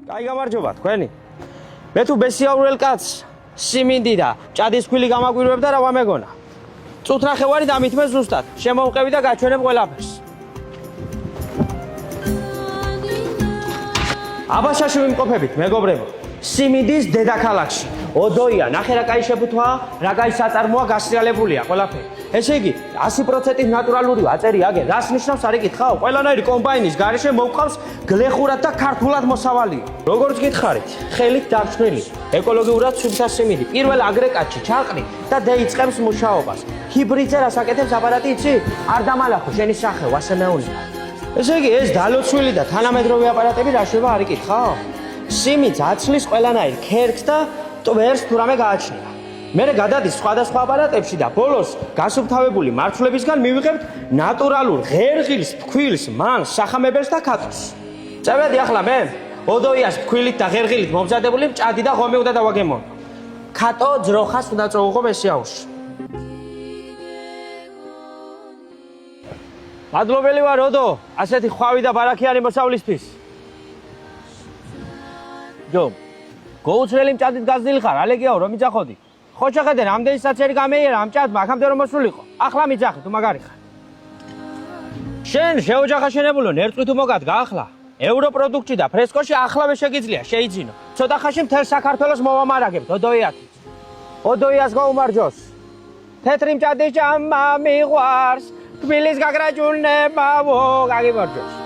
კაი გამარჯობა თქვენი. მე თუ ბესიაურელ კაცს სიმინდი და ჭადის ქვილი გამაგვირვებ და რა ვამეგონა. წუთნახევარი დამითმე ზუსტად. შემოვყევი და გაჩვენებ ყველაფერს. აბაშაში ვიმყოფებით, მეგობრებო. სიმინდის დედაქალაქში. ოდოია, ნახე რა კაი შეფუთვაა, რა კაი საწარმოა გასრიალებულია ყველაფერი. ესე იგი, 100% ნატურალური აწერი აგენ. რას ნიშნავს არ იკითხავ? ყველანაირი კომბაინის გარეშე მოვყავს გლეხურად და ქართულად მოსავალი. როგორც გითხარით, ხელით დარჩენილი, ეკოლოგიურად სუფთა სიმინდი. პირველ აგრეგატში ჩაყრი და დაიწყებს მუშაობას. ჰიბრიდზე რას აკეთებს აპარატი იცი? არ დამალახო შენი სახე, ვასე მეუნება. ესე იგი, ეს დალოცვილი და თანამედროვე აპარატები რა შევა არ იკითხავ? სიმინდს აცლის ყველანაირ ქერქს და ტვერს თუ რამე გააჩნია. მერე გადადის სხვადასხვა აპარატებში და ბოლოს გასუფთავებული მარცვლებისგან მივიღებთ ნატურალურ ღერღილს, ფქვილს, მანს, სახამებელს და ქათოს. წევედი ახლა მე ოდოიას ფქვილით და ღერღილით მომზადებული ჭადი და ღომე უნდა დავაგემო. ქათო ძროხას უნდა წოვუღო მესიაურში. მადლობელი ვარ ოდო, ასეთი ხვავი და ბარაქიანი მოსავლისთვის. ჯო, გოუცრელი მჭადით გაზრდილი ხარ, ალეგიაო რომ მიძახოდი. ხო შეხედე, რამდენი საჭერი გამეიერა ამ ჭადმა, აქამდე რომ მოსულიყო. ახლა მიძახი, თუ მაგარი ხარ. შენ შეოჯახა შენებულო, ნერწყვი თუ მოგადგა ახლა. ევროპროდუქტში და ფრესკოში ახლავე შეგიძლია, შეიძინო. ცოტა ხანში მთელ საქართველოს მოვამარაგებთ, ოდოიათი. ოდოიას გაუმარჯოს. თეთრი მჭადის ჭამა მიყვარს, თბილის გაგრაჯუნებავო, გაგიმარჯოს.